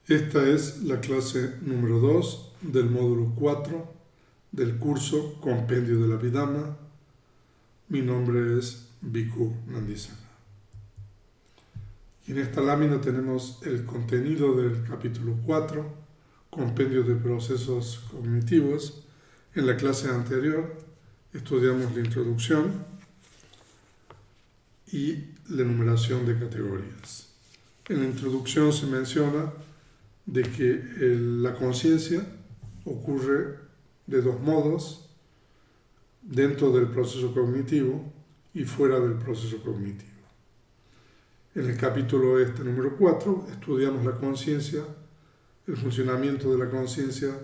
Esta es la clase número 2 del módulo 4 del curso Compendio de la Abhidhamma. Mi nombre es Bhikkhu Nandisara. Y en esta lámina tenemos el contenido del capítulo 4, Compendio de Procesos Cognitivos. En la clase anterior estudiamos la introducción y la enumeración de categorías. En la introducción se menciona de que la conciencia ocurre de dos modos, dentro del proceso cognitivo y fuera del proceso cognitivo. En el capítulo número 4 estudiamos la conciencia, el funcionamiento de la conciencia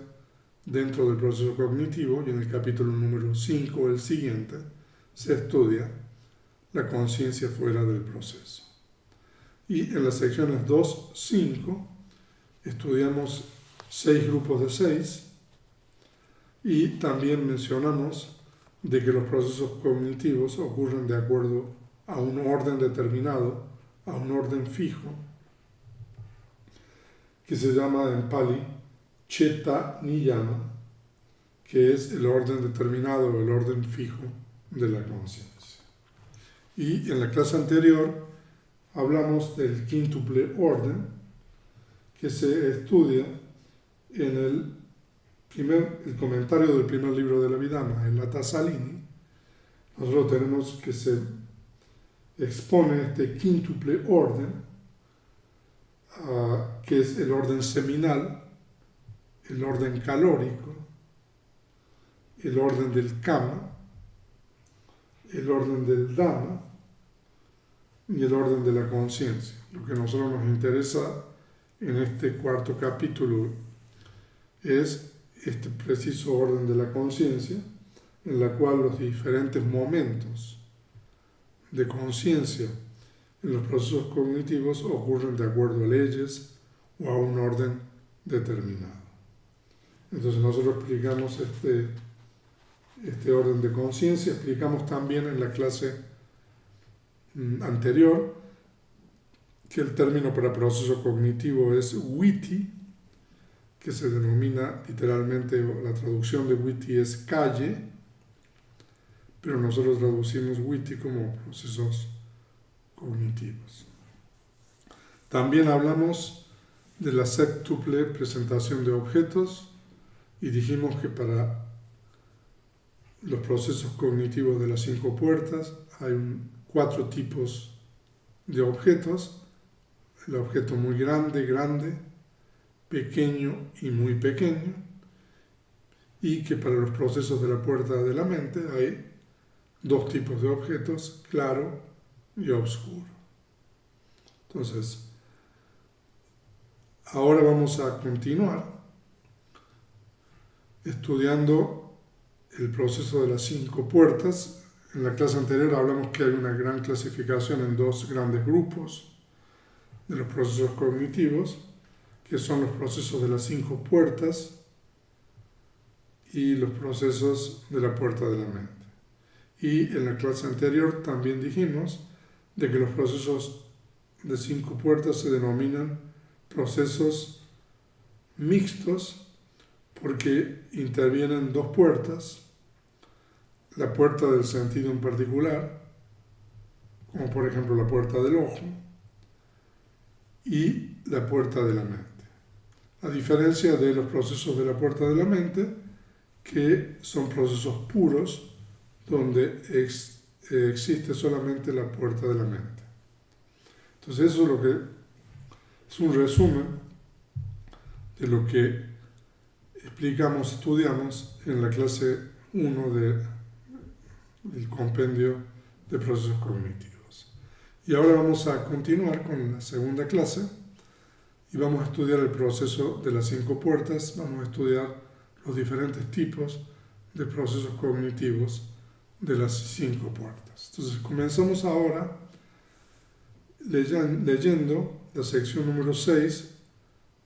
dentro del proceso cognitivo, y en el capítulo número 5, el siguiente, se estudia la conciencia fuera del proceso. Y en las secciones 2, 5, estudiamos 6 grupos de 6 y también mencionamos de que los procesos cognitivos ocurren de acuerdo a un orden determinado, a un orden fijo, que se llama en Pali Chitta Niyama, que es el orden determinado, el orden fijo de la conciencia. Y en la clase anterior hablamos del quíntuple orden, que se estudia en el comentario del primer libro de la Abhidhamma, el Atasalini. Nosotros tenemos que se expone este quíntuple orden, que es el orden seminal, el orden calórico, el orden del kama, el orden del dhamma y el orden de la conciencia. Lo que a nosotros nos interesa en este cuarto capítulo es este preciso orden de la conciencia, en la cual los diferentes momentos de conciencia en los procesos cognitivos ocurren de acuerdo a leyes o a un orden determinado. Entonces nosotros explicamos este orden de conciencia, explicamos también en la clase anterior que el término para proceso cognitivo es witi, que se denomina literalmente, la traducción de witi es calle, pero nosotros traducimos witi como procesos cognitivos. También hablamos de la séptuple presentación de objetos y dijimos que para los procesos cognitivos de las 5 puertas hay 4 tipos de objetos: el objeto muy grande, grande, pequeño y muy pequeño, y que para los procesos de la puerta de la mente hay 2 tipos de objetos, claro y oscuro. Entonces, ahora vamos a continuar estudiando el proceso de las 5 puertas. En la clase anterior hablamos que hay una gran clasificación en 2 grandes grupos de los procesos cognitivos, que son los procesos de las 5 puertas y los procesos de la puerta de la mente. Y en la clase anterior también dijimos de que los procesos de 5 puertas se denominan procesos mixtos porque intervienen 2 puertas, la puerta del sentido en particular, como por ejemplo la puerta del ojo, y la puerta de la mente. A diferencia de los procesos de la puerta de la mente, que son procesos puros, donde existe solamente la puerta de la mente. Entonces eso es lo que es un resumen de lo que estudiamos en la clase 1 del compendio de procesos cognitivos. Y ahora vamos a continuar con la segunda clase y vamos a estudiar el proceso de las 5 puertas, vamos a estudiar los diferentes tipos de procesos cognitivos de las 5 puertas. Entonces comenzamos ahora leyendo la sección número 6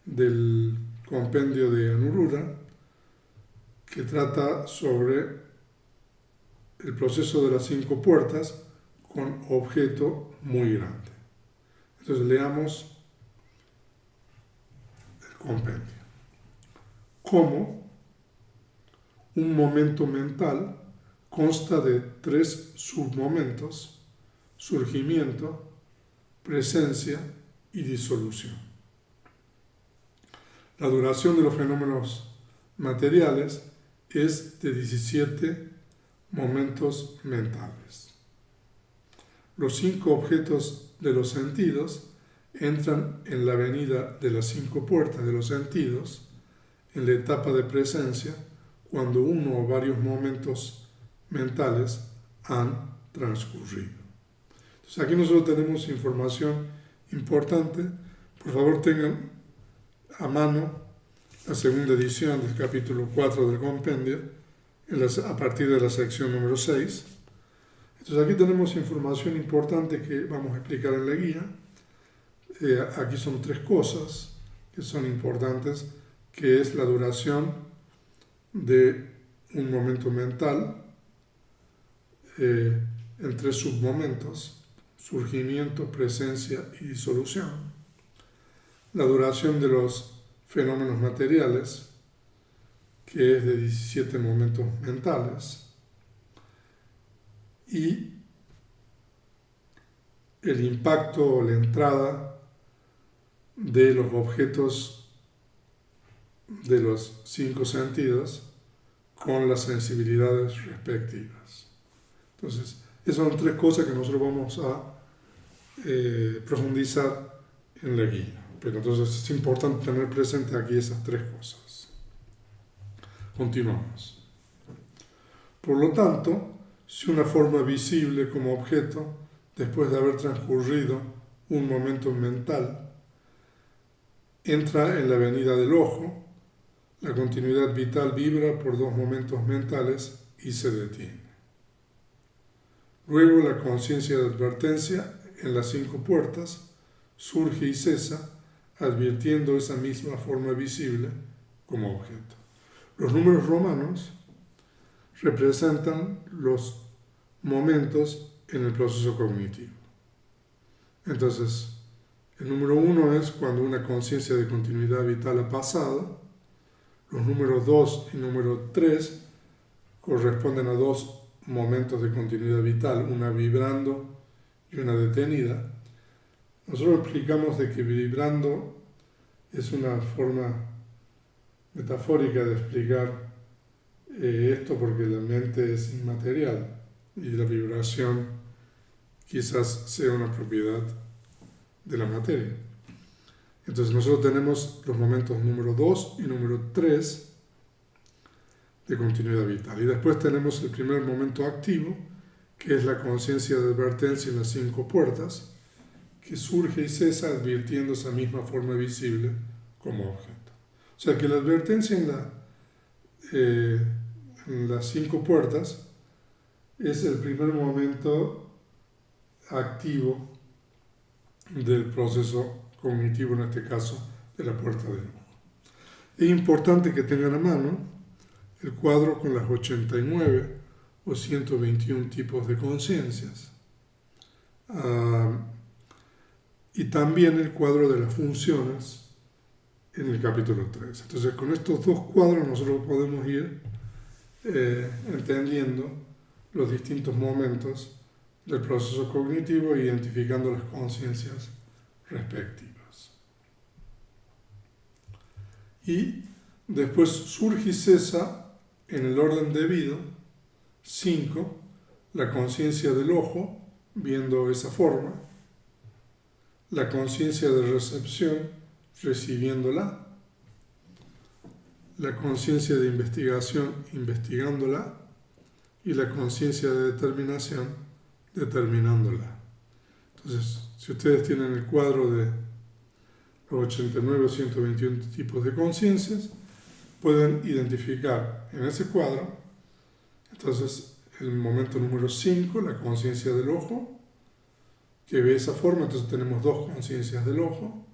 del compendio de Anuruddha, que trata sobre el proceso de las 5 puertas con objeto muy grande. Entonces leamos compendio. Cómo un momento mental consta de 3 submomentos: surgimiento, presencia y disolución. La duración de los fenómenos materiales es de 17 momentos mentales. Los 5 objetos de los sentidos entran en la avenida de las 5 puertas de los sentidos en la etapa de presencia cuando uno o varios momentos mentales han transcurrido. Entonces aquí nosotros tenemos información importante. Por favor, tengan a mano la segunda edición del capítulo 4 del compendio a partir de la sección número 6. Entonces aquí tenemos información importante que vamos a explicar en la guía. Aquí son 3 cosas que son importantes, que es la duración de un momento mental en 3 submomentos: surgimiento, presencia y disolución. La duración de los fenómenos materiales, que es de 17 momentos mentales, y el impacto o la entrada de los objetos de los 5 sentidos con las sensibilidades respectivas. Entonces, esas son 3 cosas que nosotros vamos a profundizar en la guía. Pero entonces es importante tener presente aquí esas 3 cosas. Continuamos. Por lo tanto, si una forma visible como objeto, después de haber transcurrido un momento mental, entra en la avenida del ojo, la continuidad vital vibra por 2 momentos mentales y se detiene. Luego la conciencia de advertencia en las 5 puertas surge y cesa, advirtiendo esa misma forma visible como objeto. Los números romanos representan los momentos en el proceso cognitivo. Entonces, el número 1 es cuando una conciencia de continuidad vital ha pasado. Los números 2 y número 3 corresponden a 2 momentos de continuidad vital, una vibrando y una detenida. Nosotros explicamos de que vibrando es una forma metafórica de explicar esto, porque la mente es inmaterial y la vibración quizás sea una propiedad de la materia. Entonces nosotros tenemos los momentos número 2 y número 3 de continuidad vital. Y después tenemos el primer momento activo, que es la conciencia de advertencia en las 5 puertas, que surge y cesa advirtiendo esa misma forma visible como objeto. O sea que la advertencia en las 5 puertas es el primer momento activo del proceso cognitivo, en este caso de la puerta del ojo. Es importante que tengan a mano el cuadro con las 89 o 121 tipos de conciencias. Y también el cuadro de las funciones en el capítulo 3. Entonces, con estos 2 cuadros nosotros podemos ir entendiendo los distintos momentos del proceso cognitivo e identificando las conciencias respectivas. Y después surge y cesa en el orden debido: 5, la conciencia del ojo, viendo esa forma; la conciencia de recepción, recibiéndola; la conciencia de investigación, investigándola; y la conciencia de determinación, determinándola. Entonces, si ustedes tienen el cuadro de los 89 o 121 tipos de conciencias, pueden identificar en ese cuadro, entonces, el momento número 5, la conciencia del ojo, que ve esa forma. Entonces tenemos 2 conciencias del ojo,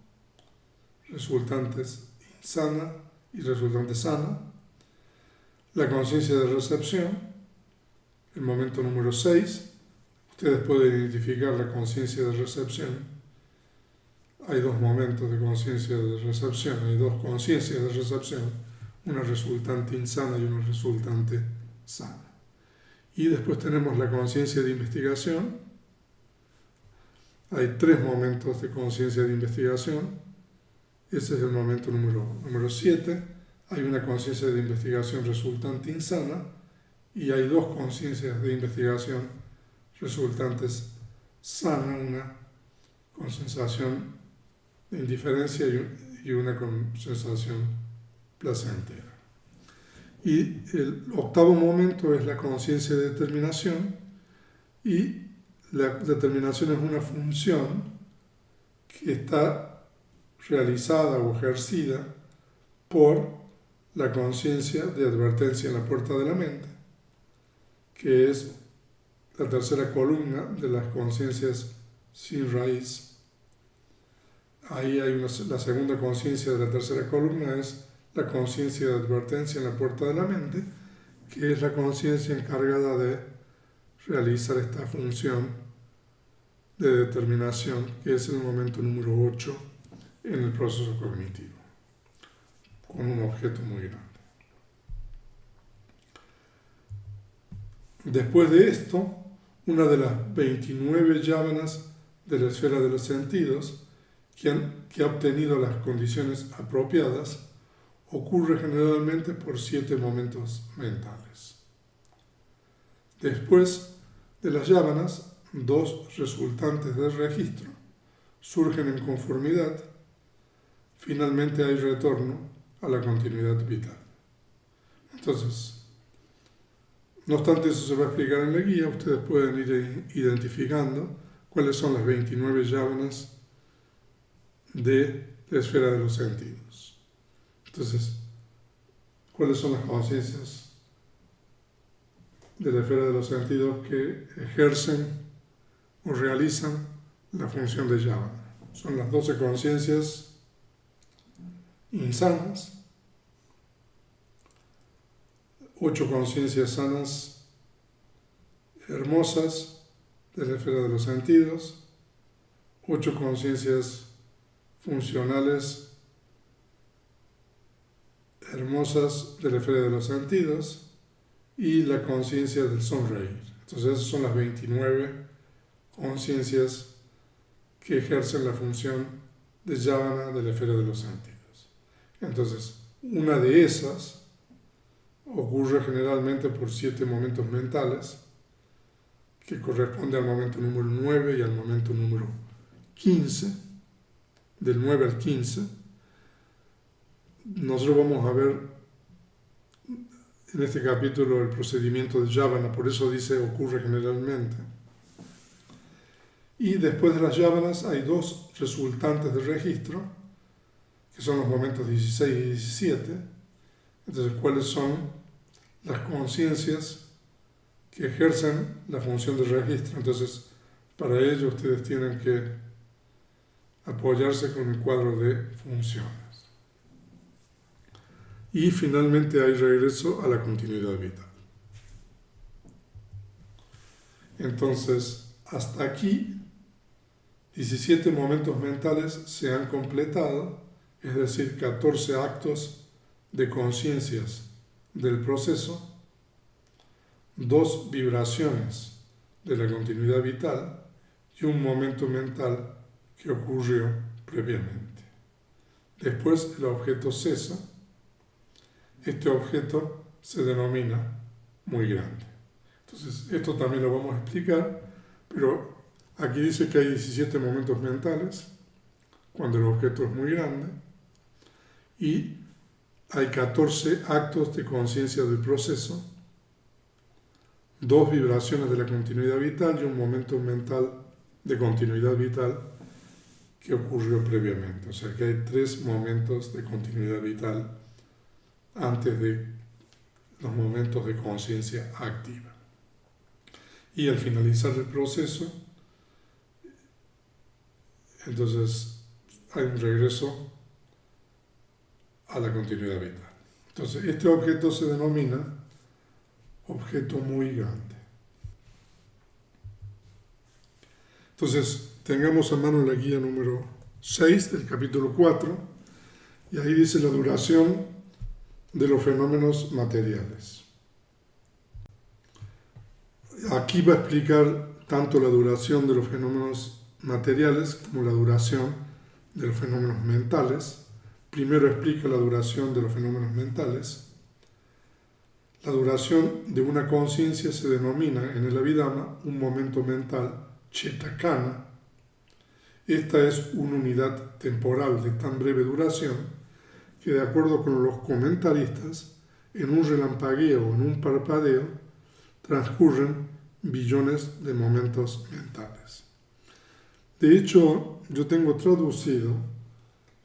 resultantes insana y resultante sana. La conciencia de recepción, el momento número 6, ustedes pueden identificar la conciencia de recepción hay dos momentos de conciencia de recepción, hay dos conciencias de recepción, una resultante insana y una resultante sana. Y después tenemos la conciencia de investigación. Hay tres momentos de conciencia de investigación. Ese es el momento número 7. Hay una conciencia de investigación resultante insana y hay dos conciencias de investigación resultantes sana, una con sensación de indiferencia y una con sensación placentera. Y el octavo momento es la conciencia de determinación, y la determinación es una función que está realizada o ejercida por la conciencia de advertencia en la puerta de la mente, que es la tercera columna de las conciencias sin raíz. Ahí hay la segunda conciencia de la tercera columna, es la conciencia de advertencia en la puerta de la mente, que es la conciencia encargada de realizar esta función de determinación, que es el momento número 8 en el proceso cognitivo, con un objeto muy grande. Después de esto, una de las 29 yávanas de la esfera de los sentidos, que ha obtenido las condiciones apropiadas, ocurre generalmente por 7 momentos mentales. Después de las yávanas, 2 resultantes del registro surgen en conformidad. Finalmente hay retorno a la continuidad vital. Entonces, no obstante, eso se va a explicar en la guía. Ustedes pueden ir identificando cuáles son las 29 yávanas de la esfera de los sentidos. Entonces, ¿cuáles son las conciencias de la esfera de los sentidos que ejercen o realizan la función de yávana? Son las 12 conciencias insanas, 8 conciencias sanas hermosas de la esfera de los sentidos, 8 conciencias funcionales hermosas de la esfera de los sentidos y la conciencia del sonreír. Entonces esas son las 29 conciencias que ejercen la función de yávana de la esfera de los sentidos. Entonces, una de esas ocurre generalmente por 7 momentos mentales, que corresponde al momento número 9 y al momento número 15, del 9 al 15. Nosotros vamos a ver en este capítulo el procedimiento de yávana, por eso dice ocurre generalmente. Y después de las yávanas hay 2 resultantes de registro, que son los momentos 16 y 17. Entonces, ¿cuáles son las conciencias que ejercen la función de registro? Entonces, para ello ustedes tienen que apoyarse con el cuadro de funciones. Y finalmente hay regreso a la continuidad vital. Entonces, hasta aquí, 17 momentos mentales se han completado, es decir, 14 actos de conciencias del proceso, 2 vibraciones de la continuidad vital y un momento mental que ocurrió previamente. Después el objeto cesa. Este objeto se denomina muy grande. Entonces, esto también lo vamos a explicar, pero aquí dice que hay 17 momentos mentales cuando el objeto es muy grande y hay 14 actos de conciencia del proceso, 2 vibraciones de la continuidad vital y un momento mental de continuidad vital que ocurrió previamente. O sea que hay 3 momentos de continuidad vital antes de los momentos de conciencia activa. Y al finalizar el proceso, entonces hay un regreso a la continuidad vital. Entonces, este objeto se denomina objeto muy grande. Entonces, tengamos a mano la guía número 6 del capítulo 4, y ahí dice la duración de los fenómenos materiales. Aquí va a explicar tanto la duración de los fenómenos materiales como la duración de los fenómenos mentales. Primero explica la duración de los fenómenos mentales. La duración de una conciencia se denomina en el Abhidhamma un momento mental, Chetakana. Esta es una unidad temporal de tan breve duración que, de acuerdo con los comentaristas, en un relampagueo o en un parpadeo transcurren billones de momentos mentales. De hecho, yo tengo traducido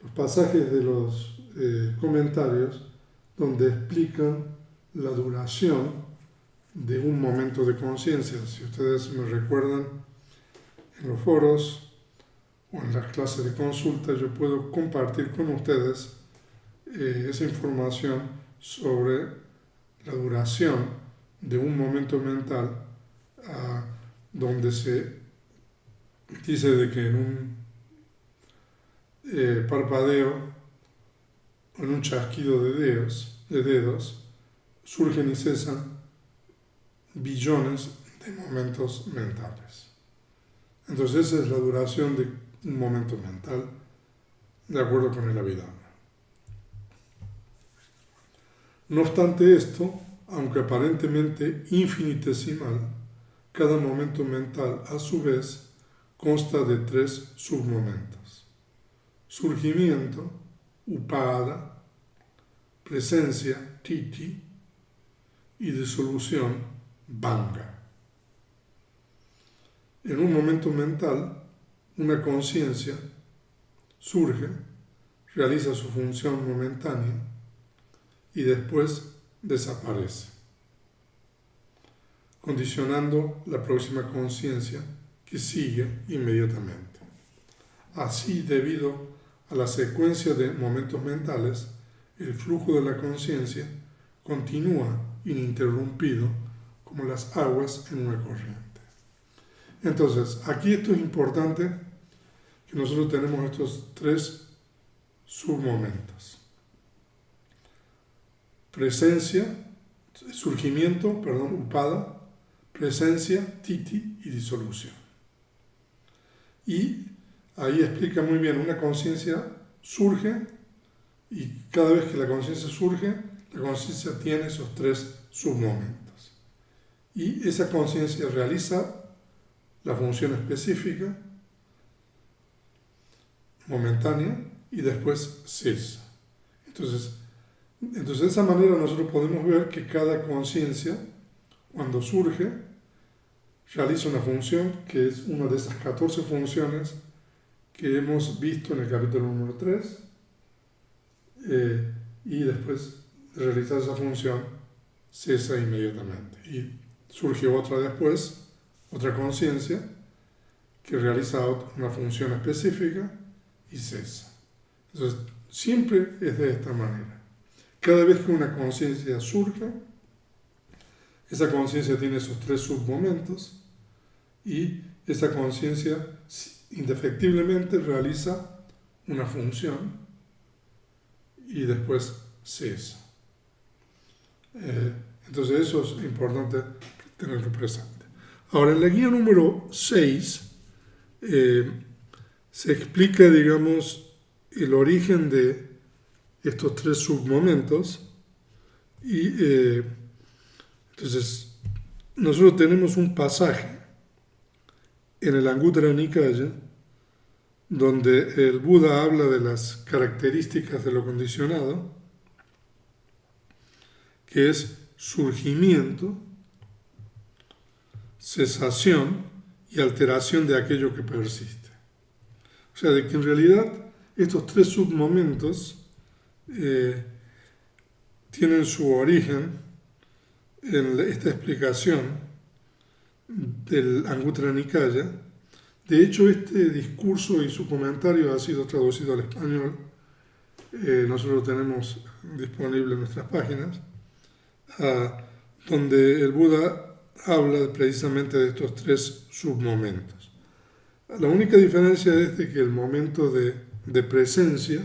los pasajes de los comentarios donde explican la duración de un momento de conciencia. Si ustedes me recuerdan, en los foros o en las clases de consulta, yo puedo compartir con ustedes esa información sobre la duración de un momento mental, donde se dice de que en un parpadeo, en un chasquido de dedos, surgen y cesan billones de momentos mentales. Entonces esa es la duración de un momento mental, de acuerdo con el Abhidhamma. No obstante esto, aunque aparentemente infinitesimal, cada momento mental a su vez consta de 3 submomentos: surgimiento, upada, presencia, titi, y disolución, banga. En un momento mental, una conciencia surge, realiza su función momentánea y después desaparece, condicionando la próxima conciencia que sigue inmediatamente. Así, debido a la secuencia de momentos mentales, el flujo de la conciencia continúa ininterrumpido como las aguas en una corriente. Entonces, aquí esto es importante, que nosotros tenemos estos 3 submomentos: upada, presencia, titi y disolución. Y ahí explica muy bien, una conciencia surge y cada vez que la conciencia surge, la conciencia tiene esos 3 submomentos. Y esa conciencia realiza la función específica, momentánea, y después cesa. Entonces, de esa manera nosotros podemos ver que cada conciencia, cuando surge, realiza una función que es una de esas 14 funciones que hemos visto en el capítulo número 3, y después de realizar esa función cesa inmediatamente. Y surge otra después, otra conciencia que realiza una función específica y cesa. Entonces, siempre es de esta manera. Cada vez que una conciencia surge, esa conciencia tiene esos 3 submomentos y esa conciencia indefectiblemente realiza una función y después cesa. Entonces eso es importante tenerlo presente. Ahora, en la guía número 6 se explica, digamos, el origen de estos 3 submomentos y entonces nosotros tenemos un pasaje en el Anguttara Nikaya donde el Buda habla de las características de lo condicionado, que es surgimiento, cesación y alteración de aquello que persiste. O sea, de que en realidad estos 3 submomentos tienen su origen en esta explicación del Anguttara Nikaya. De hecho, este discurso y su comentario ha sido traducido al español. Nosotros lo tenemos disponible en nuestras páginas, donde el Buda habla precisamente de estos 3 submomentos. La única diferencia es de que el momento de presencia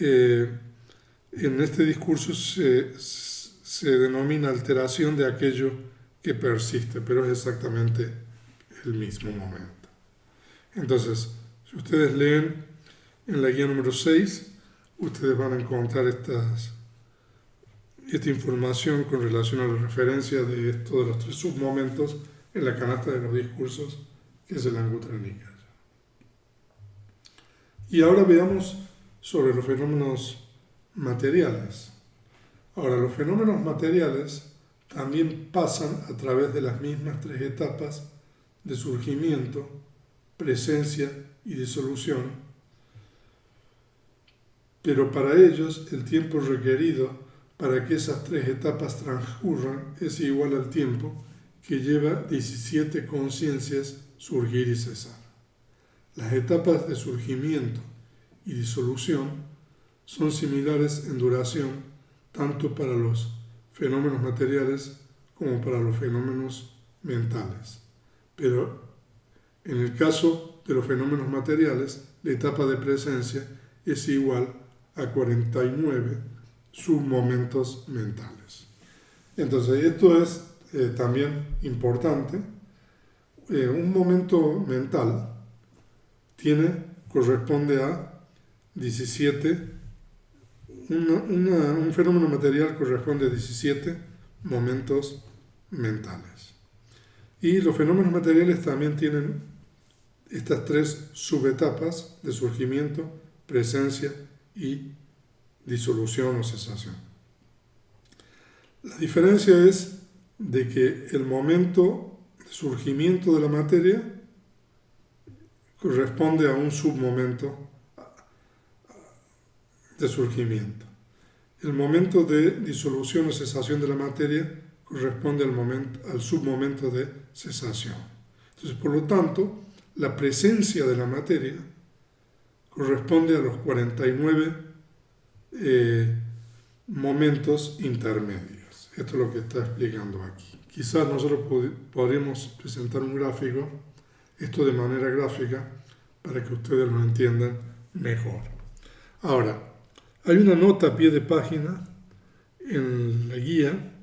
en este discurso se denomina alteración de aquello que persiste, pero es exactamente el mismo momento. Entonces, si ustedes leen en la guía número 6, ustedes van a encontrar esta información con relación a la referencia de esto de los 3 submomentos en la canasta de los discursos, que es el Anguttara Nikaya. Y ahora veamos sobre los fenómenos materiales. Ahora, los fenómenos materiales también pasan a través de las mismas 3 etapas de surgimiento, presencia y disolución, pero para ellos el tiempo requerido para que esas 3 etapas transcurran es igual al tiempo que lleva 17 conciencias surgir y cesar. Las etapas de surgimiento y disolución son similares en duración tanto para los fenómenos materiales como para los fenómenos mentales. Pero en el caso de los fenómenos materiales, la etapa de presencia es igual a 49 submomentos mentales. Entonces, esto es también importante. Un momento mental corresponde a 17, un fenómeno material corresponde a 17 momentos mentales. Y los fenómenos materiales también tienen estas 3 subetapas de surgimiento, presencia y disolución o cesación. La diferencia es de que el momento de surgimiento de la materia corresponde a un submomento de surgimiento. El momento de disolución o cesación de la materia corresponde al submomento de cesación. Entonces, por lo tanto, la presencia de la materia corresponde a los 49 momentos intermedios. Esto es lo que está explicando aquí. Quizás nosotros podríamos presentar un gráfico, esto de manera gráfica, para que ustedes lo entiendan mejor. Ahora, hay una nota a pie de página en la guía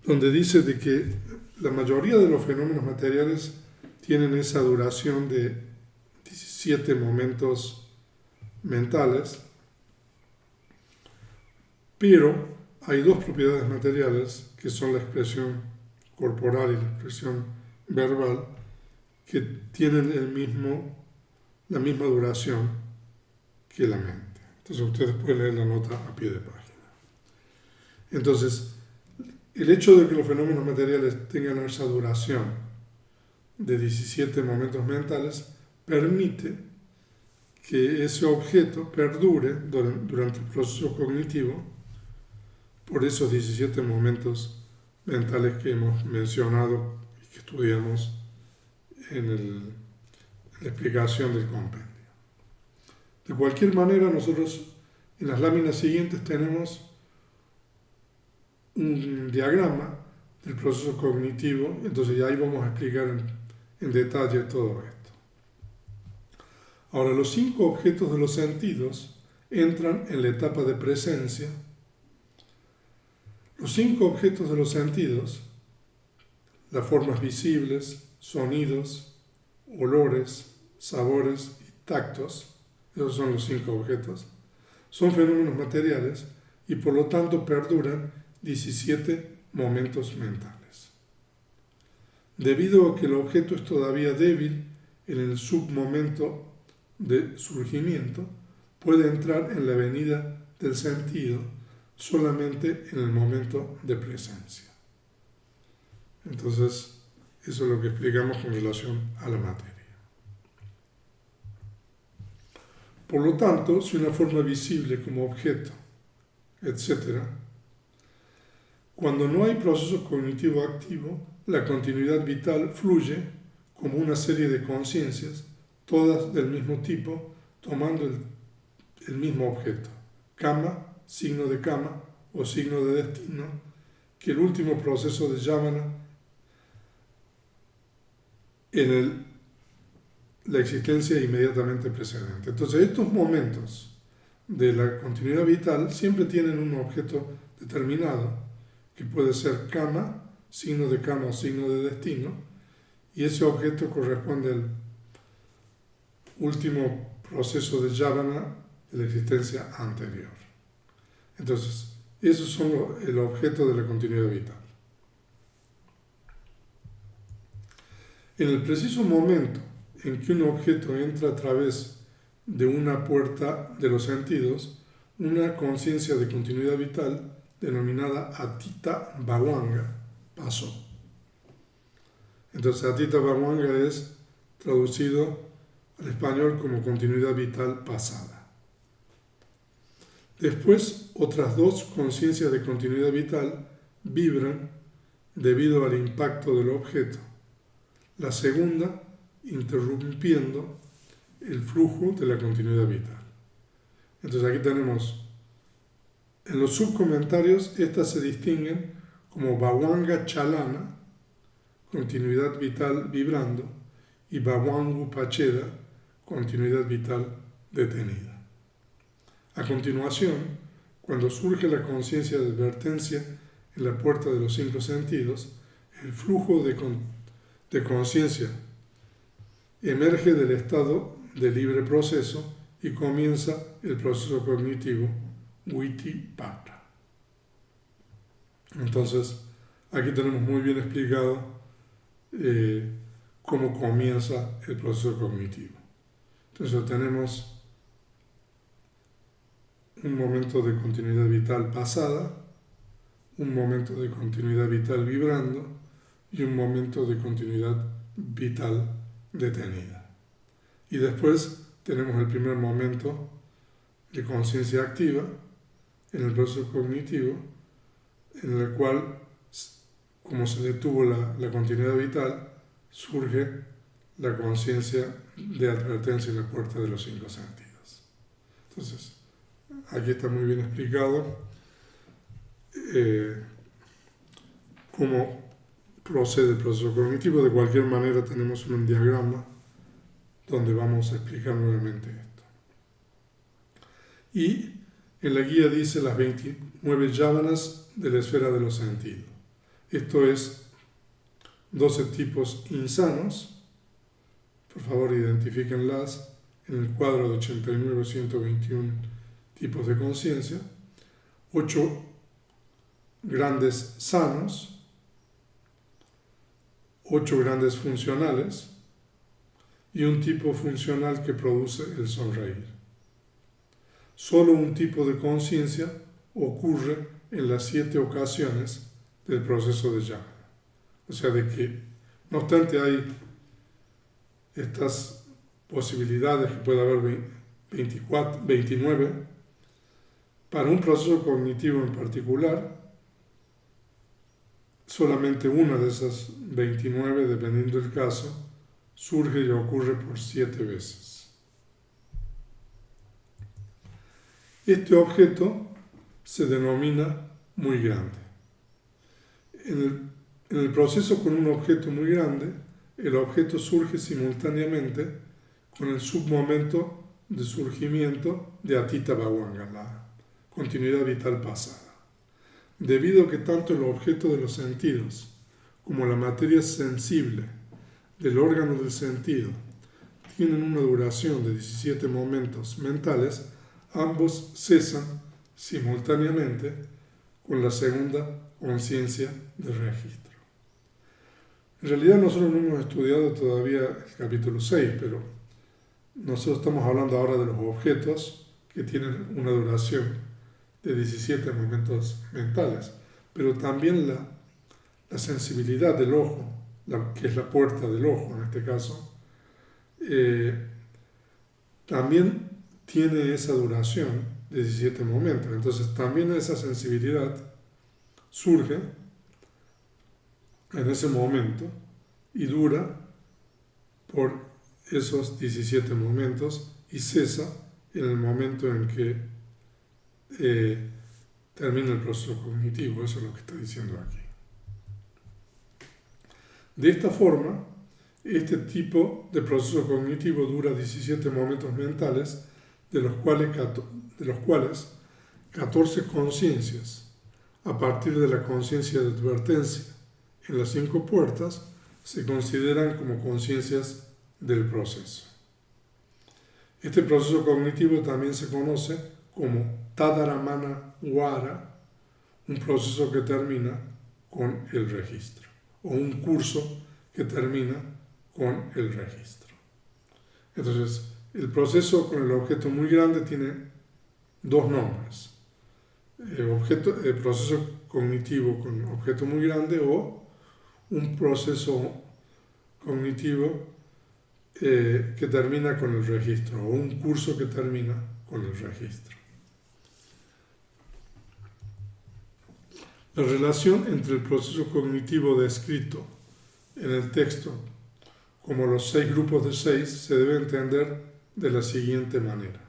donde dice de que la mayoría de los fenómenos materiales tienen esa duración de 17 momentos mentales, pero hay 2 propiedades materiales que son la expresión corporal y la expresión verbal que tienen la misma duración que la mente. Entonces ustedes pueden leer la nota a pie de página. Entonces, el hecho de que los fenómenos materiales tengan esa duración de 17 momentos mentales permite que ese objeto perdure durante el proceso cognitivo por esos 17 momentos mentales que hemos mencionado y que estudiamos en la explicación del compendio. De cualquier manera, nosotros en las láminas siguientes tenemos un diagrama del proceso cognitivo, entonces ya ahí vamos a explicar en detalle todo esto. Ahora, los 5 objetos de los sentidos entran en la etapa de presencia. Los 5 objetos de los sentidos, las formas visibles, sonidos, olores, sabores y tactos, esos son los 5 objetos, son fenómenos materiales y por lo tanto perduran 17 momentos mentales. Debido a que el objeto es todavía débil en el submomento de surgimiento, puede entrar en la venida del sentido solamente en el momento de presencia. Entonces, eso es lo que explicamos con relación a la materia. Por lo tanto, si una forma visible como objeto, etc., cuando no hay proceso cognitivo activo, la continuidad vital fluye como una serie de conciencias, todas del mismo tipo, tomando el mismo objeto, kama, signo de kama o signo de destino, que el último proceso de yamana en el la existencia inmediatamente precedente. Entonces, estos momentos de la continuidad vital siempre tienen un objeto determinado, que puede ser karma, signo de karma o signo de destino, y ese objeto corresponde al último proceso de yavana de la existencia anterior. Entonces, esos son el objeto de la continuidad vital. En el preciso momento en que un objeto entra a través de una puerta de los sentidos, una conciencia de continuidad vital denominada Atita Bhavanga pasó. Entonces, Atita Bhavanga es traducido al español como continuidad vital pasada. Después, otras dos conciencias de continuidad vital vibran debido al impacto del objeto. La segunda, interrumpiendo el flujo de la continuidad vital. Entonces aquí tenemos, en los subcomentarios, estas se distinguen como Bhavanga Chalana, continuidad vital vibrando, y Bhavangu Pacheda, continuidad vital detenida. A continuación, cuando surge la conciencia de advertencia en la puerta de los 5 sentidos, el flujo de conciencia emerge del estado de libre proceso y comienza el proceso cognitivo Vittipata. Entonces, aquí tenemos muy bien explicado cómo comienza el proceso cognitivo. Entonces tenemos un momento de continuidad vital pasada, un momento de continuidad vital vibrando y un momento de continuidad vital detenida. Y después tenemos el primer momento de conciencia activa en el proceso cognitivo, en el cual, como se detuvo la continuidad vital, surge la conciencia de advertencia en la puerta de los 5 sentidos. Entonces, aquí está muy bien explicado cómo procede el proceso cognitivo. De cualquier manera tenemos un diagrama donde vamos a explicar nuevamente esto. Y en la guía dice las 29 yávanas de la esfera de los sentidos. Esto es 12 tipos insanos. Por favor, identifíquenlas en el cuadro de 89-121 tipos de conciencia. 8 grandes sanos, 8 grandes funcionales y un tipo funcional que produce el sonreír. Solo un tipo de conciencia ocurre en las 7 ocasiones del proceso de yavana. O sea, de que, no obstante, hay estas posibilidades que puede haber 29, para un proceso cognitivo en particular, solamente una de esas 29, dependiendo del caso, surge y ocurre por 7 veces. Este objeto se denomina muy grande. En el proceso con un objeto muy grande, el objeto surge simultáneamente con el submomento de surgimiento de Atita Bhavanga, la continuidad vital pasada. Debido a que tanto el objeto de los sentidos como la materia sensible del órgano del sentido tienen una duración de 17 momentos mentales, ambos cesan simultáneamente con la segunda conciencia de registro. En realidad nosotros no hemos estudiado todavía el capítulo 6, pero nosotros estamos hablando ahora de los objetos que tienen una duración de 17 momentos mentales, pero también la sensibilidad del ojo, que es la puerta del ojo en este caso, también tiene esa duración de 17 momentos. Entonces también esa sensibilidad surge en ese momento y dura por esos 17 momentos y cesa en el momento en que termina el proceso cognitivo. Eso es lo que está diciendo aquí. De esta forma, Este tipo de proceso cognitivo dura 17 momentos mentales, de los cuales 14 conciencias, a partir de la conciencia de advertencia en las 5 puertas, se consideran como conciencias del proceso. Este proceso cognitivo también se conoce como Tadaramana Wara, un proceso que termina con el registro, o un curso que termina con el registro. Entonces, el proceso con el objeto muy grande tiene dos nombres: el proceso cognitivo con objeto muy grande, o un proceso cognitivo que termina con el registro, o un curso que termina con el registro. La relación entre el proceso cognitivo descrito en el texto como los 6 grupos de 6 se debe entender de la siguiente manera.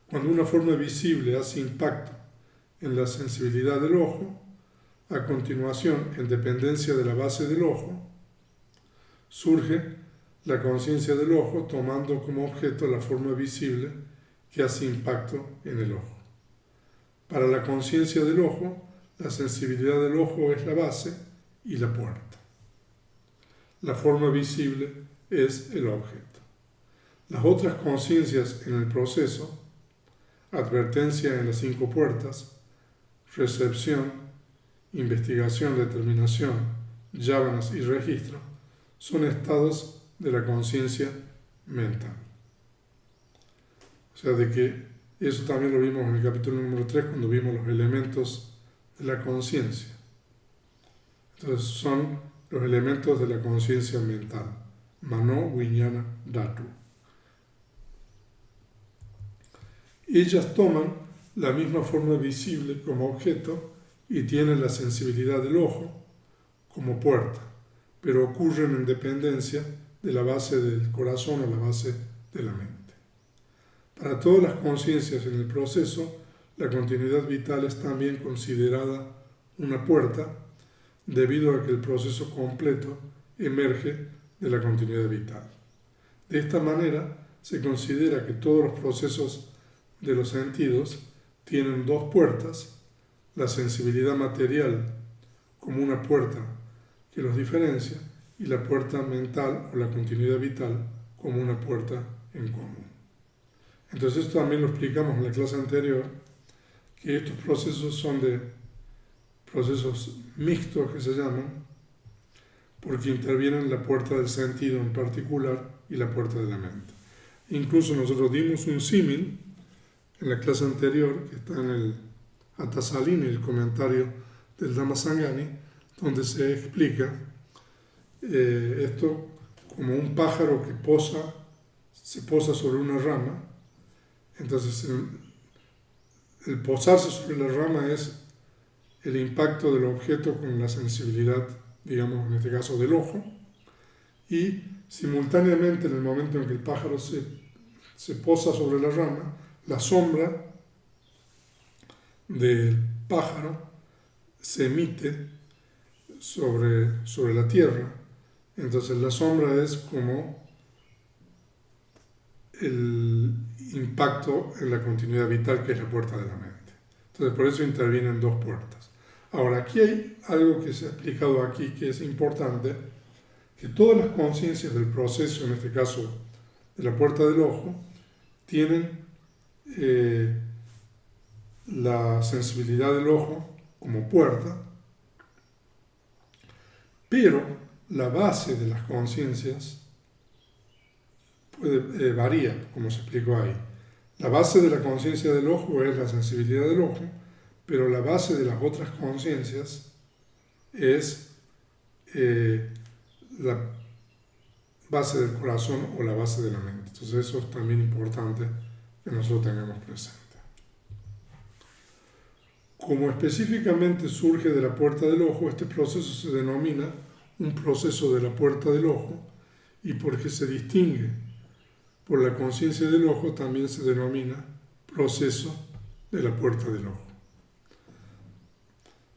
Cuando una forma visible hace impacto en la sensibilidad del ojo, a continuación, en dependencia de la base del ojo, surge la conciencia del ojo tomando como objeto la forma visible que hace impacto en el ojo. Para la conciencia del ojo, la sensibilidad del ojo es la base y la puerta. La forma visible es el objeto. Las otras conciencias en el proceso, advertencia en las 5 puertas, recepción, investigación, determinación, yávanas y registro, son estados de la conciencia mental. O sea, de que eso también lo vimos en el capítulo número 3 cuando vimos los elementos de la conciencia. Entonces son los elementos de la conciencia mental. Mano, Vijnana, Dhatu. Ellas toman la misma forma visible como objeto y tienen la sensibilidad del ojo como puerta, pero ocurren en dependencia de la base del corazón o la base de la mente. Para todas las conciencias en el proceso, la continuidad vital es también considerada una puerta debido a que el proceso completo emerge de la continuidad vital. De esta manera, se considera que todos los procesos de los sentidos tienen 2 puertas, la sensibilidad material como una puerta que los diferencia y la puerta mental o la continuidad vital como una puerta en común. Entonces esto también lo explicamos en la clase anterior, que estos procesos son de procesos mixtos que se llaman, porque intervienen la puerta del sentido en particular y la puerta de la mente. Incluso nosotros dimos un símil en la clase anterior, que está en el Atasalini, el comentario del Dhammasangani, donde se explica esto como un pájaro que se posa sobre una rama. Entonces, el posarse sobre la rama es el impacto del objeto con la sensibilidad, digamos, en este caso del ojo, y simultáneamente en el momento en que el pájaro se posa sobre la rama, la sombra del pájaro se emite sobre la tierra. Entonces la sombra es como el impacto en la continuidad vital, que es la puerta de la mente. Entonces por eso intervienen 2 puertas. Ahora, aquí hay algo que se ha explicado aquí que es importante, que todas las conciencias del proceso, en este caso de la puerta del ojo, tienen la sensibilidad del ojo como puerta, pero la base de las conciencias varía, como se explicó ahí. La base de la conciencia del ojo es la sensibilidad del ojo, pero la base de las otras conciencias es la base del corazón o la base de la mente. Entonces eso es también importante que nosotros tengamos presente. Como específicamente surge de la puerta del ojo, este proceso se denomina un proceso de la puerta del ojo, y porque se distingue por la conciencia del ojo, también se denomina proceso de la puerta del ojo.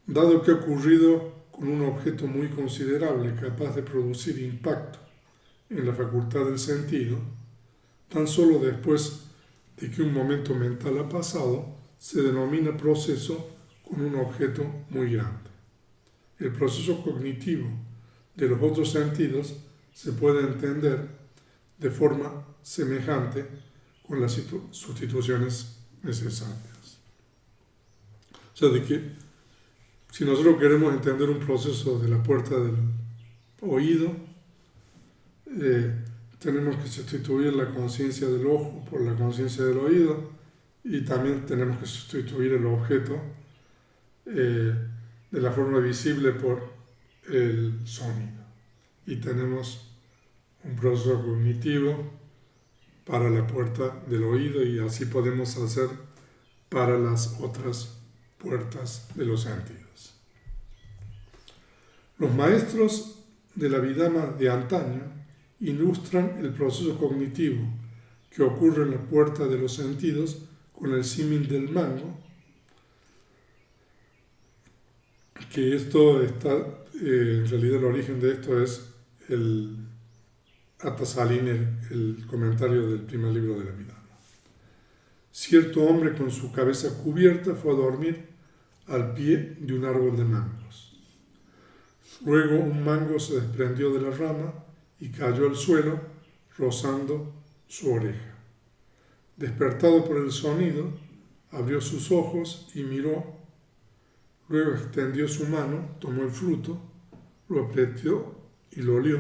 Dado que ha ocurrido con un objeto muy considerable capaz de producir impacto en la facultad del sentido, tan solo después de que un momento mental ha pasado, se denomina proceso con un objeto muy grande. El proceso cognitivo de los otros sentidos se puede entender de forma semejante con las sustituciones necesarias. O sea, de que si nosotros queremos entender un proceso de la puerta del oído, tenemos que sustituir la conciencia del ojo por la conciencia del oído y también tenemos que sustituir el objeto de la forma visible por el sonido. Y tenemos un proceso cognitivo para la puerta del oído y así podemos hacer para las otras puertas de los sentidos. Los maestros de la Abhidhamma de antaño ilustran el proceso cognitivo que ocurre en la puerta de los sentidos con el símil del mango, que esto está, en realidad el origen de esto es el Atasalini, el comentario del primer libro de la Abhidhamma. Cierto hombre con su cabeza cubierta fue a dormir al pie de un árbol de mangos. Luego un mango se desprendió de la rama y cayó al suelo, rozando su oreja. Despertado por el sonido, abrió sus ojos y miró. Luego extendió su mano, tomó el fruto, lo apretó y lo olió.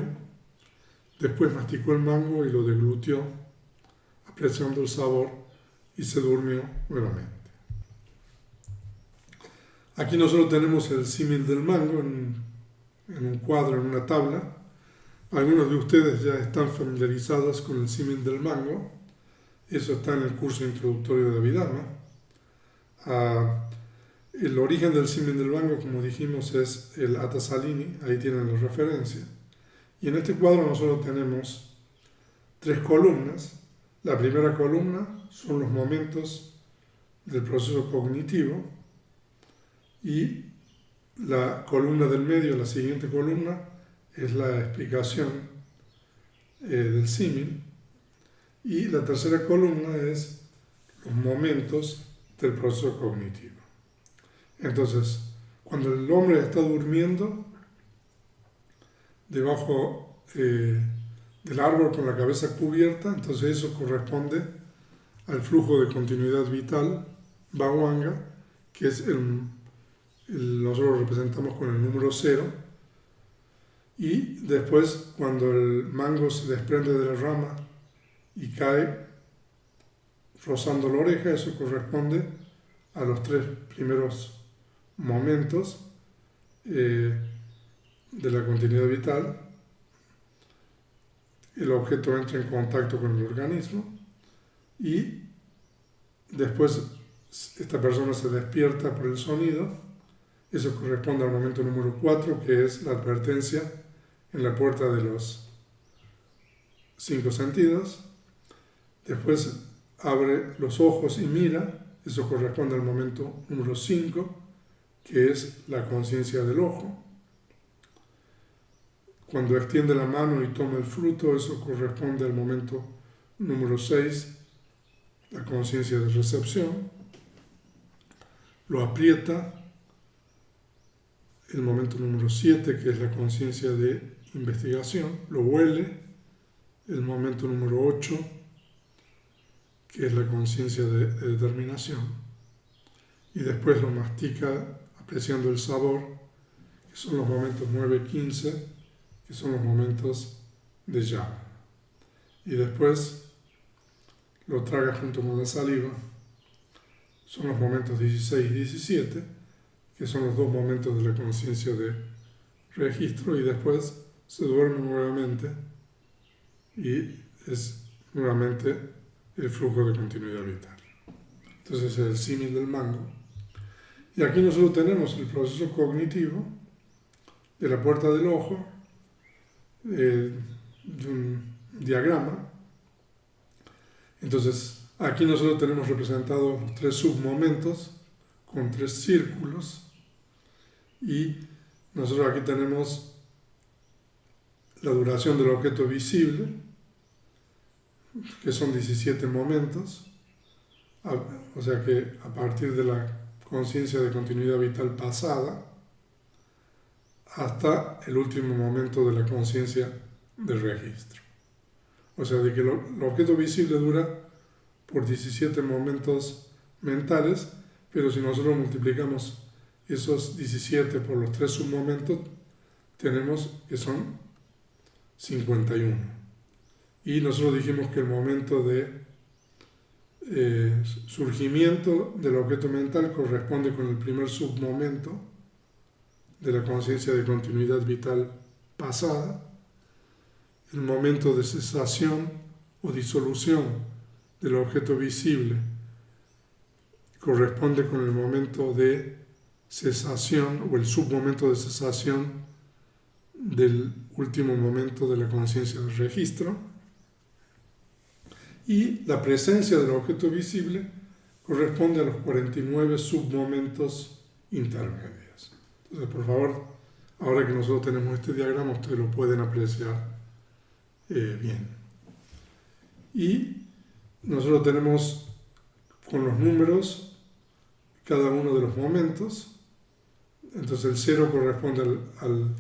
Después masticó el mango y lo deglutió, apreciando el sabor, y se durmió nuevamente. Aquí nosotros tenemos el símil del mango en un cuadro, en una tabla. Algunos de ustedes ya están familiarizados con el símil del mango. Eso está en el curso introductorio de Abhidhamma. El origen del símil del mango, como dijimos, es el Atasalini. Ahí tienen la referencia. Y en este cuadro nosotros tenemos 3 columnas. La primera columna son los momentos del proceso cognitivo y la columna del medio, la siguiente columna, es la explicación del símil, y la tercera columna es los momentos del proceso cognitivo. Entonces, cuando el hombre está durmiendo debajo del árbol con la cabeza cubierta, entonces eso corresponde al flujo de continuidad vital, Bhavanga, que es nosotros lo representamos con el número 0, y después cuando el mango se desprende de la rama y cae rozando la oreja, eso corresponde a los 3 primeros momentos de la continuidad vital. El objeto entra en contacto con el organismo y después esta persona se despierta por el sonido. Eso corresponde al momento número 4, que es la advertencia en la puerta de los 5 sentidos. Después abre los ojos y mira. Eso corresponde al momento número 5, que es la conciencia del ojo. Cuando extiende la mano y toma el fruto, eso corresponde al momento número 6, la conciencia de recepción. Lo aprieta, el momento número 7, que es la conciencia de investigación. Lo huele, el momento número 8, que es la conciencia de determinación. Y después lo mastica apreciando el sabor, que son los momentos 9 y 15, que son los momentos de llama. Y después lo traga junto con la saliva, son los momentos 16 y 17, que son los 2 momentos de la conciencia de registro, y después se duerme nuevamente y es nuevamente el flujo de continuidad vital. Entonces es el símil del mango. Y aquí nosotros tenemos el proceso cognitivo de la puerta del ojo, de un diagrama. Entonces aquí nosotros tenemos representados los 3 submomentos con 3 círculos, y nosotros aquí tenemos la duración del objeto visible, que son 17 momentos, o sea que a partir de la conciencia de continuidad vital pasada hasta el último momento de la conciencia del registro. O sea, de que el objeto visible dura por 17 momentos mentales, pero si nosotros multiplicamos esos 17 por los 3 submomentos, tenemos que son 51. Y nosotros dijimos que el momento de surgimiento del objeto mental corresponde con el primer submomento de la conciencia de continuidad vital pasada. El momento de cesación o disolución del objeto visible corresponde con el momento de cesación o el submomento de cesación del último momento de la conciencia del registro. Y la presencia del objeto visible corresponde a los 49 submomentos intermedios. Entonces, por favor, ahora que nosotros tenemos este diagrama, ustedes lo pueden apreciar bien. Y nosotros tenemos con los números cada uno de los momentos. Entonces el 0 corresponde al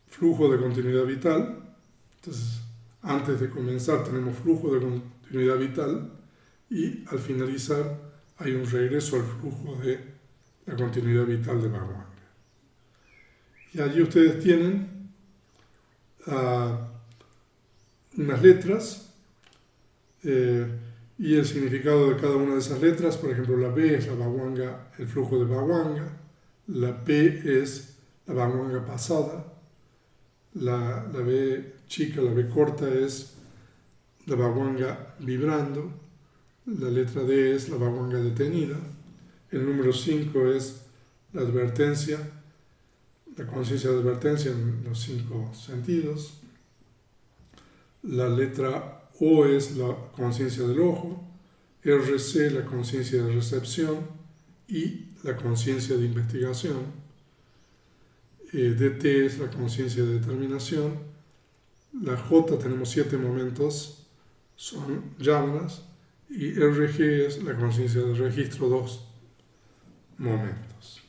flujo de continuidad vital. Entonces, antes de comenzar tenemos flujo de continuidad vital y al finalizar hay un regreso al flujo de la continuidad vital de Bhagwan. Y allí ustedes tienen unas letras y el significado de cada una de esas letras. Por ejemplo, la B es la Bhagwanga, el flujo de Bhagwanga, la P es la Bhagwanga pasada, la B chica, la B corta es la Bhagwanga vibrando, la letra D es la Bhagwanga detenida, el número 5 es la advertencia, la conciencia de advertencia en los 5 sentidos, la letra O es la conciencia del ojo, RC la conciencia de recepción y la conciencia de investigación, DT es la conciencia de determinación, la J tenemos 7 momentos, son yavanas, y RG es la conciencia de registro, 2 momentos.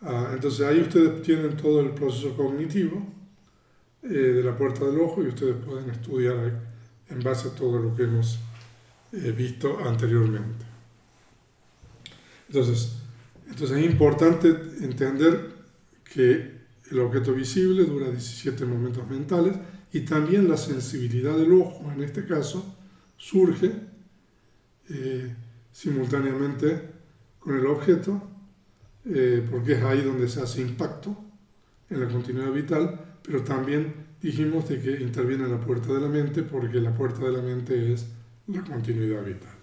Entonces ahí ustedes tienen todo el proceso cognitivo de la puerta del ojo y ustedes pueden estudiar en base a todo lo que hemos visto anteriormente. Entonces es importante entender que el objeto visible dura 17 momentos mentales y también la sensibilidad del ojo, en este caso, surge simultáneamente con el objeto, porque es ahí donde se hace impacto en la continuidad vital, pero también dijimos de que interviene la puerta de la mente, porque la puerta de la mente es la continuidad vital.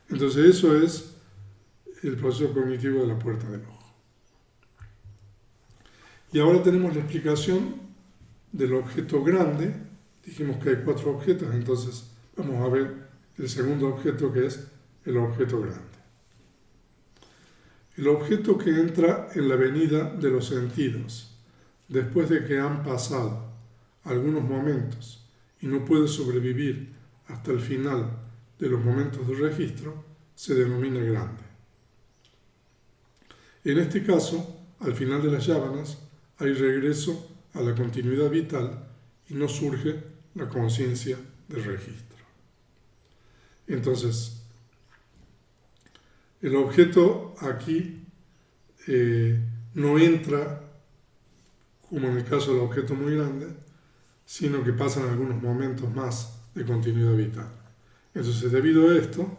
Entonces eso es el proceso cognitivo de la puerta del ojo. Y ahora tenemos la explicación del objeto grande. Dijimos que hay 4 objetos, entonces vamos a ver el segundo objeto, que es el objeto grande. El objeto que entra en la venida de los sentidos, después de que han pasado algunos momentos y no puede sobrevivir hasta el final de los momentos de registro, se denomina grande. En este caso, al final de las yávanas, hay regreso a la continuidad vital y no surge la conciencia del registro. Entonces, el objeto aquí no entra, como en el caso del objeto muy grande, sino que pasan algunos momentos más de continuidad vital. Entonces, debido a esto,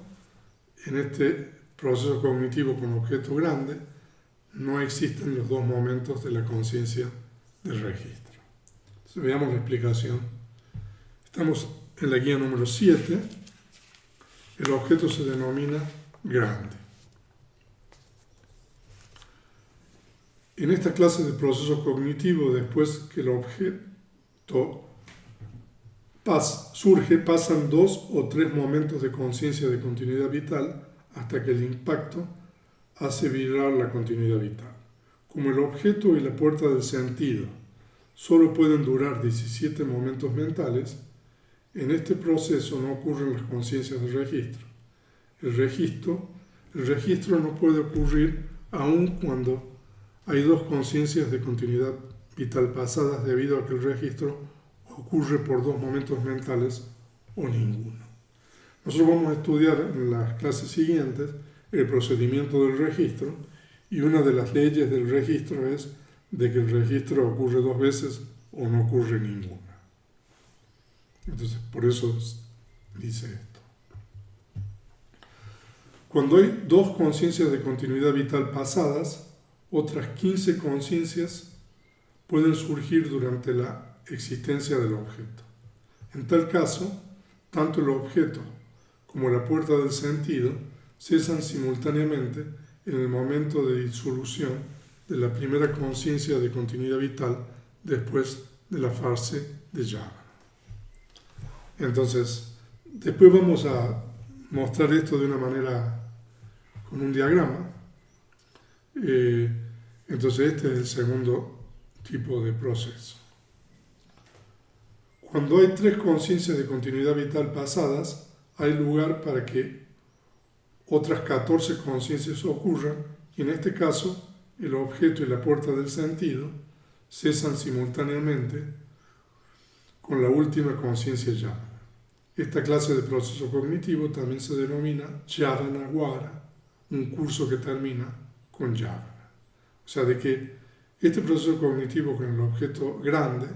en este proceso cognitivo con objeto grande, no existen los 2 momentos de la conciencia del registro. Entonces, veamos la explicación. Estamos en la guía número 7. El objeto se denomina grande. En esta clase de proceso cognitivo, después que el objeto surge, pasan 2 o 3 momentos de conciencia de continuidad vital hasta que el impacto hace vibrar la continuidad vital. Como el objeto y la puerta del sentido solo pueden durar 17 momentos mentales, en este proceso no ocurren las conciencias de registro. El registro no puede ocurrir aun cuando hay dos conciencias de continuidad vital pasadas, debido a que el registro ocurre por dos momentos mentales o ninguno. Nosotros vamos a estudiar en las clases siguientes el procedimiento del registro, y una de las leyes del registro es de que el registro ocurre dos veces o no ocurre ninguna. Entonces, por eso dice esto. Cuando hay dos conciencias de continuidad vital pasadas, otras 15 conciencias pueden surgir durante la existencia del objeto. En tal caso, tanto el objeto como la puerta del sentido cesan simultáneamente en el momento de disolución de la primera conciencia de continuidad vital después de la fase de Yavana. Entonces, después vamos a mostrar esto de una manera con un diagrama. Entonces, este es el segundo tipo de proceso. Cuando hay tres conciencias de continuidad vital pasadas, hay lugar para que otras 14 conciencias ocurran, y en este caso, el objeto y la puerta del sentido cesan simultáneamente con la última conciencia Yavana. Esta clase de proceso cognitivo también se denomina Yavanagwara, un curso que termina con Yavana. O sea, de que este proceso cognitivo con el objeto grande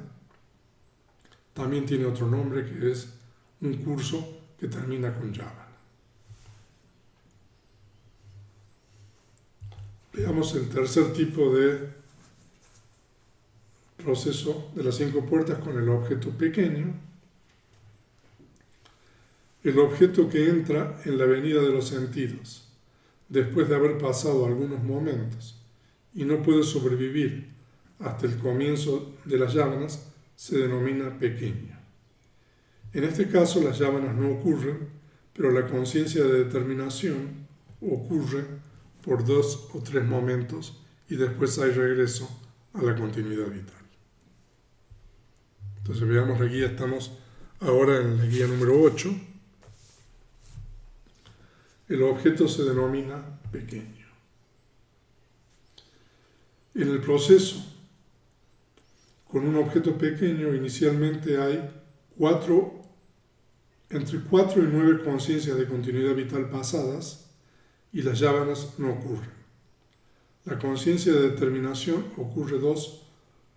también tiene otro nombre, que es un curso que termina con Yavana. Veamos el tercer tipo de proceso de las 5 puertas con el objeto pequeño. El objeto que entra en la avenida de los sentidos, después de haber pasado algunos momentos, y no puede sobrevivir hasta el comienzo de las yávanas, se denomina pequeño. En este caso las yávanas no ocurren, pero la conciencia de determinación ocurre por 2 o 3 momentos y después hay regreso a la continuidad vital. Entonces veamos la guía, estamos ahora en la guía número 8. El objeto se denomina pequeño. En el proceso, con un objeto pequeño, inicialmente hay entre 4 y 9 conciencias de continuidad vital pasadas, y las yávanas no ocurren. La conciencia de determinación ocurre 2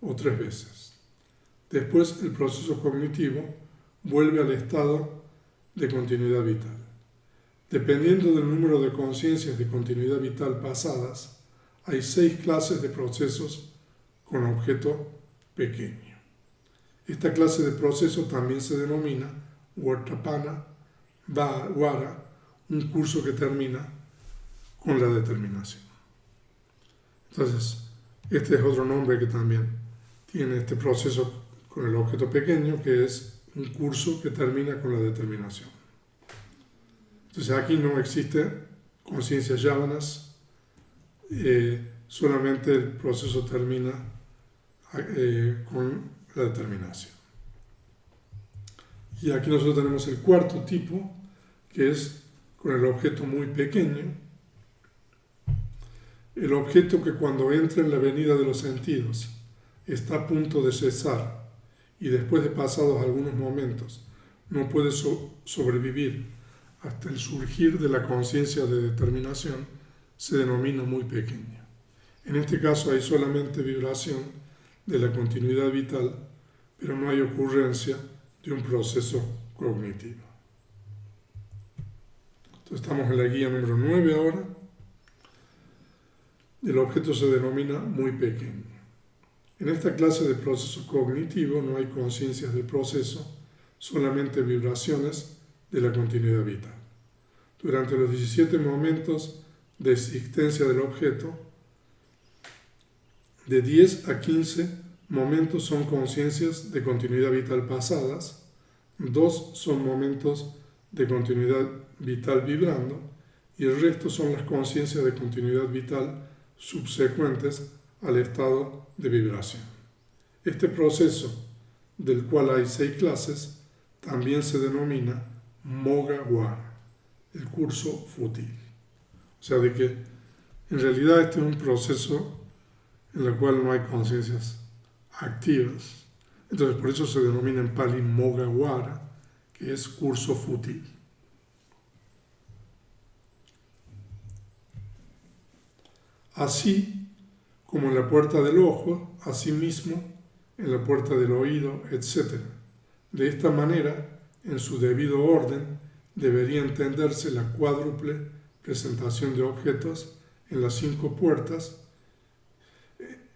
o 3 veces. Después el proceso cognitivo vuelve al estado de continuidad vital. Dependiendo del número de conciencias de continuidad vital pasadas, hay 6 clases de procesos con objeto pequeño. Esta clase de proceso también se denomina Vartapana Vara, un curso que termina con la determinación. Entonces, este es otro nombre que también tiene este proceso con el objeto pequeño, que es un curso que termina con la determinación. Entonces aquí no existe conciencias yávanas, solamente el proceso termina con la determinación. Y aquí nosotros tenemos el cuarto tipo, que es con el objeto muy pequeño. El objeto que cuando entra en la avenida de los sentidos está a punto de cesar y después de pasados algunos momentos no puede sobrevivir hasta el surgir de la conciencia de determinación, se denomina muy pequeño. En este caso hay solamente vibración de la continuidad vital, pero no hay ocurrencia de un proceso cognitivo. Entonces estamos en la guía número 9 ahora. El objeto se denomina muy pequeño. En esta clase de proceso cognitivo no hay conciencias del proceso, solamente vibraciones de la continuidad vital. Durante los 17 momentos de existencia del objeto, de 10 a 15 momentos son conciencias de continuidad vital pasadas, 2 son momentos de continuidad vital vibrando, y el resto son las conciencias de continuidad vital subsecuentes al estado de vibración. Este proceso, del cual hay 6 clases, también se denomina Mogawara, el curso fútil. O sea, de que en realidad este es un proceso en el cual no hay conciencias activas. Entonces, por eso se denomina en Pali Mogawara, que es curso fútil. Así como en la puerta del ojo, asimismo en la puerta del oído, etc. De esta manera, en su debido orden, debería entenderse la cuádruple presentación de objetos en las 5 puertas,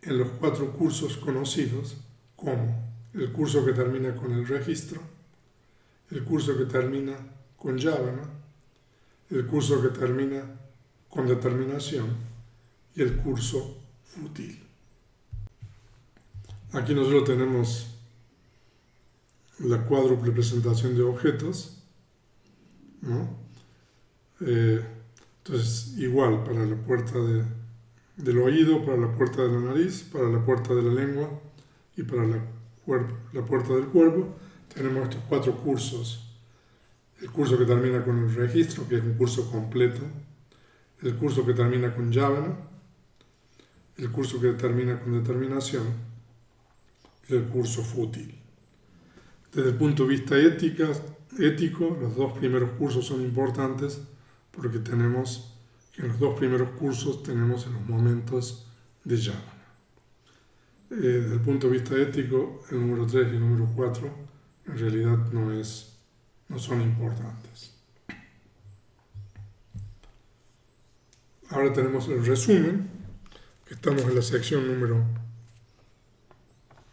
en los 4 cursos conocidos, como el curso que termina con el registro, el curso que termina con yávana, el curso que termina con determinación y el curso fútil. Aquí nosotros tenemos la cuádruple presentación de objetos, ¿no? Entonces, igual para la puerta del oído, para la puerta de la nariz, para la puerta de la lengua y para la puerta del cuerpo, tenemos estos 4 cursos. El curso que termina con el registro, que es un curso completo, el curso que termina con yávana, el curso que termina con determinación y el curso fútil. Desde el punto de vista ético, los 2 primeros cursos son importantes porque tenemos que en los 2 primeros cursos tenemos los momentos de yávana. Desde el punto de vista ético, el número 3 y el número 4 en realidad no son importantes. Ahora tenemos el resumen, que estamos en la sección número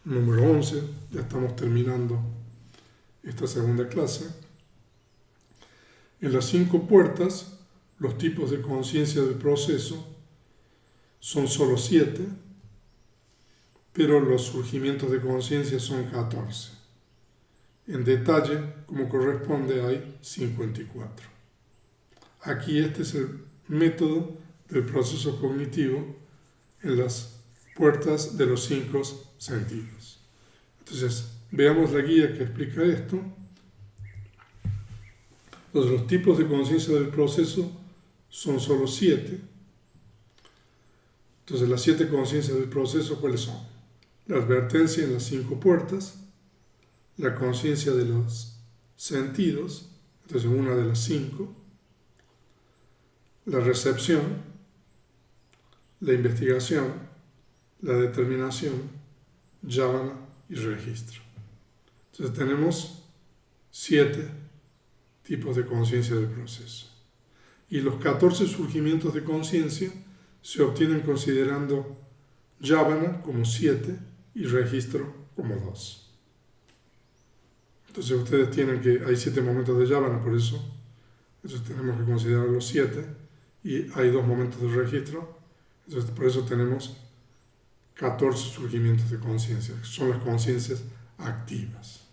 11, ya estamos terminando esta segunda clase. En las 5 puertas, los tipos de conciencia del proceso son solo 7, pero los surgimientos de conciencia son 14. En detalle, como corresponde, hay 54. Aquí este es el método del proceso cognitivo en las puertas de los 5 sentidos. Entonces, veamos la guía que explica esto. Entonces, los tipos de conciencia del proceso son solo 7. Entonces, las 7 conciencias del proceso, ¿cuáles son? La advertencia en las 5 puertas, la conciencia de los sentidos, entonces una de las 5, la recepción, la investigación, la determinación, yávana y registro. Entonces tenemos 7 tipos de conciencia del proceso. Y los 14 surgimientos de conciencia se obtienen considerando yávana como 7 y registro como 2. Entonces ustedes tienen que, hay 7 momentos de yávana, por eso, entonces tenemos que considerar los 7, y hay 2 momentos de registro, entonces por eso tenemos 14 surgimientos de conciencia, que son las conciencias activas.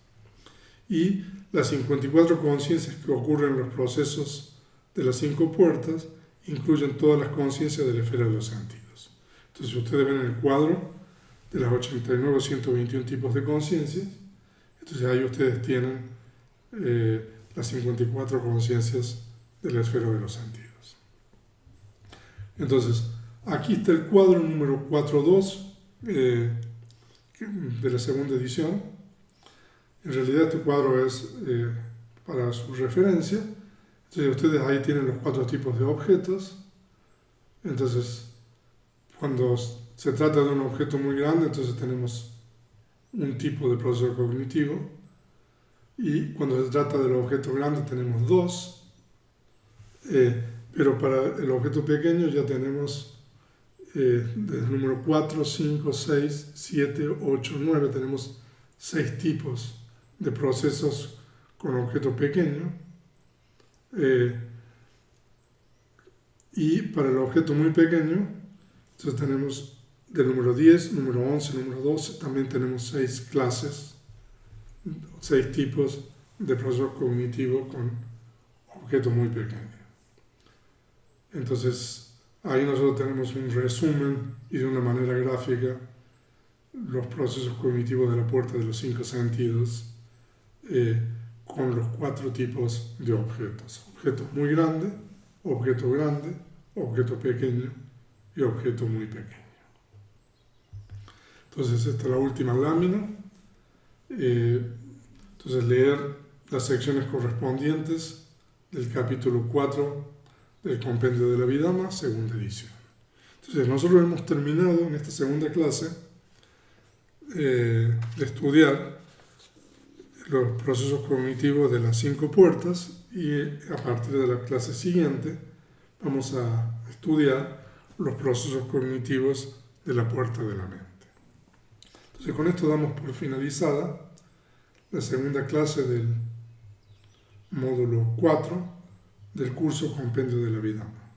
Y las 54 conciencias que ocurren en los procesos de las 5 puertas incluyen todas las conciencias de la esfera de los sentidos. Entonces ustedes ven el cuadro de las 89 o 121 tipos de conciencias. Entonces ahí ustedes tienen las 54 conciencias de la esfera de los sentidos. Entonces, aquí está el cuadro número 4.2 de la segunda edición. En realidad este cuadro es para su referencia. Entonces ustedes ahí tienen los 4 tipos de objetos. Entonces, cuando se trata de un objeto muy grande, entonces tenemos un tipo de proceso cognitivo, y cuando se trata del objeto grande tenemos 2, pero para el objeto pequeño ya tenemos desde el número 4, 5, 6, 7, 8, 9, tenemos 6 tipos de procesos con objeto pequeño, y para el objeto muy pequeño, entonces tenemos del número 10, número 11, número 12, también tenemos 6 clases, 6 tipos de proceso cognitivo con objeto muy pequeño. Entonces, Ahí nosotros tenemos un resumen y de una manera gráfica los procesos cognitivos de la puerta de los 5 sentidos con los 4 tipos de objetos. Objetos muy grandes, objeto grande, objeto pequeño y objeto muy pequeño. Entonces esta es la última lámina. Entonces leer las secciones correspondientes del capítulo 4 del Compendio de la Abhidhamma, segunda edición. Entonces nosotros hemos terminado en esta segunda clase de estudiar los procesos cognitivos de las 5 puertas y a partir de la clase siguiente vamos a estudiar los procesos cognitivos de la puerta de la mente. Entonces con esto damos por finalizada la segunda clase del módulo 4 del curso Compendio de la Abhidhamma.